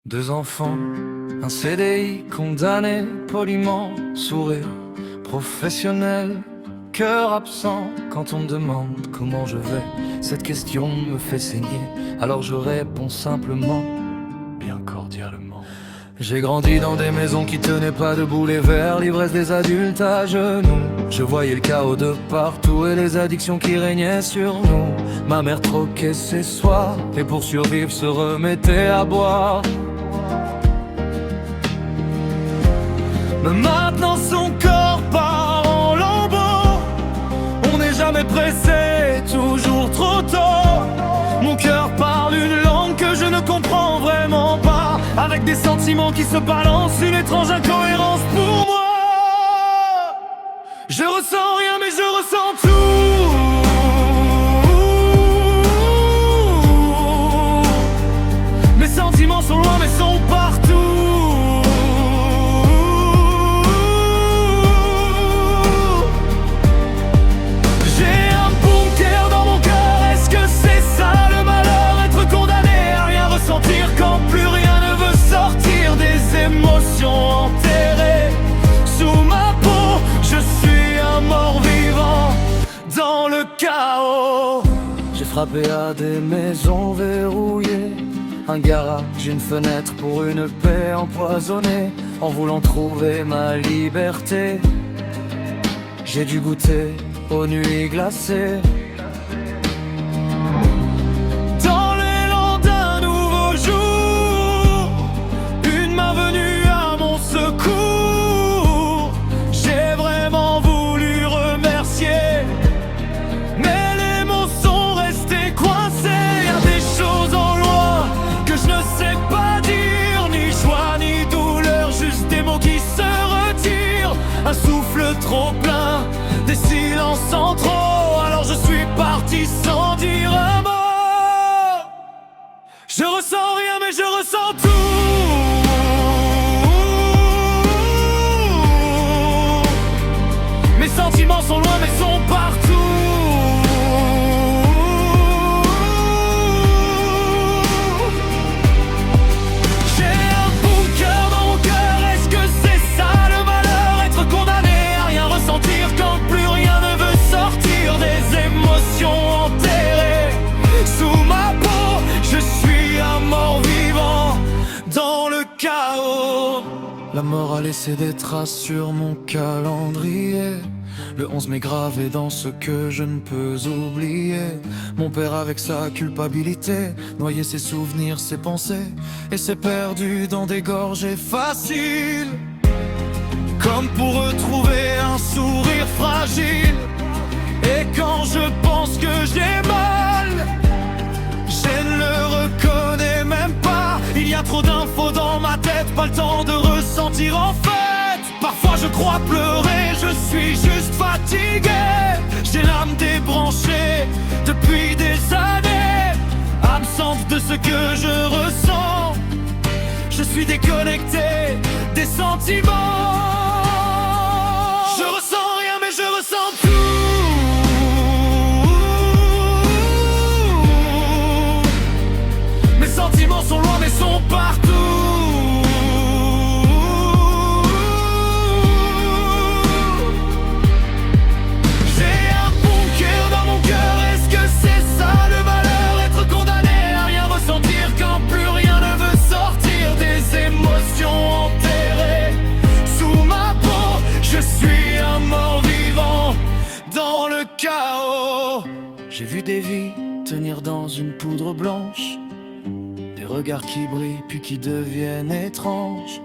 Deux enfants, un CDI condamné, poliment, sourire professionnel, cœur absent quand on me demande comment je vais. Cette question me fait saigner, alors je réponds simplement, bien cordialement. J'ai grandi dans des maisons qui tenaient pas debout, les verres, l'ivresse des adultes à genoux. Je voyais le chaos de partout et les addictions qui régnaient sur nous. Ma mère troquait ses soirs et pour survivre se remettait à boire. Mais maintenant son corps part en lambeaux. On n'est jamais pressé, toujours trop tôt. Mon cœur parle une langue que je ne comprends vraiment pas, avec des sentiments qui se balancent, une étrange incohérence pour moi. Je ressens rien mais je ressens tout. Mes sentiments sont loin mais sont partout. Enterré sous ma peau, je suis un mort vivant dans le chaos. J'ai frappé à des maisons verrouillées, un garage, une fenêtre pour une paix empoisonnée. En voulant trouver ma liberté, j'ai dû goûter aux nuits glacées. J'ai vraiment voulu remercier, mais les mots sont restés coincés. Y'a des choses en loi que je ne sais pas dire, ni joie ni douleur, juste des mots qui se retirent. Un souffle trop plein, des silences en trop. Alors je suis parti sans dire un mot. Je ressens rien mais je ressens tout. Mes sentiments sont loin mais sont partout. J'ai un bunker dans mon cœur, est-ce que c'est ça le malheur? Être condamné à rien ressentir quand plus rien ne veut sortir. Des émotions enterrées sous ma peau, je suis un mort vivant dans le chaos. La mort a laissé des traces sur mon calendrier. Le 11 mai gravé dans ce que je ne peux oublier. Mon père avec sa culpabilité, noyé ses souvenirs, ses pensées, et s'est perdu dans des gorgées faciles. Comme pour retrouver un sourire fragile. Et quand je pense que j'ai mal, je ne le reconnais même pas. Il y a trop d'infos dans ma tête, pas le temps de ressentir en fait. Parfois je crois pleurer, je suis juste fatigué. J'ai l'âme débranchée depuis des années, absente de ce que je ressens. Je suis déconnecté des sentiments. Je ressens rien mais je ressens tout. Mes sentiments sont loin mais sont partout. J'ai vu des vies tenir dans une poudre blanche, des regards qui brillent puis qui deviennent étranges.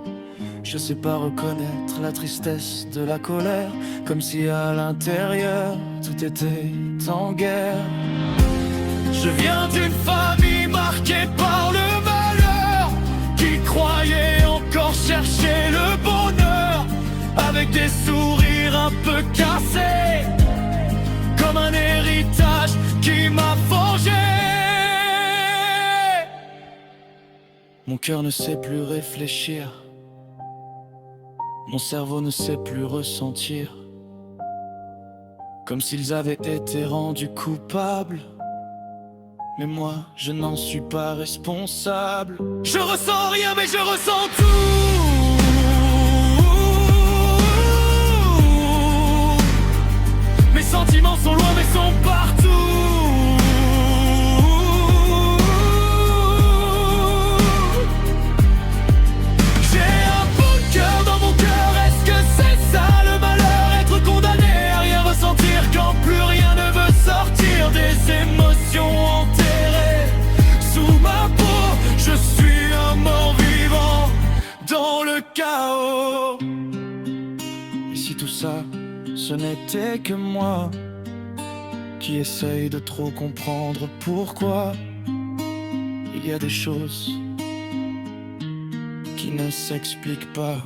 Je sais pas reconnaître la tristesse de la colère, comme si à l'intérieur tout était en guerre. Je viens d'une famille marquée par le malheur, qui croyait encore chercher le bonheur, avec des sourires un peu cassés, comme un héritage qui m'a forgé. Mon cœur ne sait plus réfléchir, mon cerveau ne sait plus ressentir, comme s'ils avaient été rendus coupables mais moi je n'en suis pas responsable. Je ressens rien mais je ressens tout. Mes sentiments sont loin mais sont partout. J'ai un bon cœur dans mon cœur, est-ce que c'est ça le malheur? Être condamné à rien ressentir quand plus rien ne veut sortir. Des émotions enterrées sous ma peau. Je suis un mort vivant dans le chaos. Et si tout ça, ce n'était que moi qui essaye de trop comprendre pourquoi il y a des choses qui ne s'expliquent pas.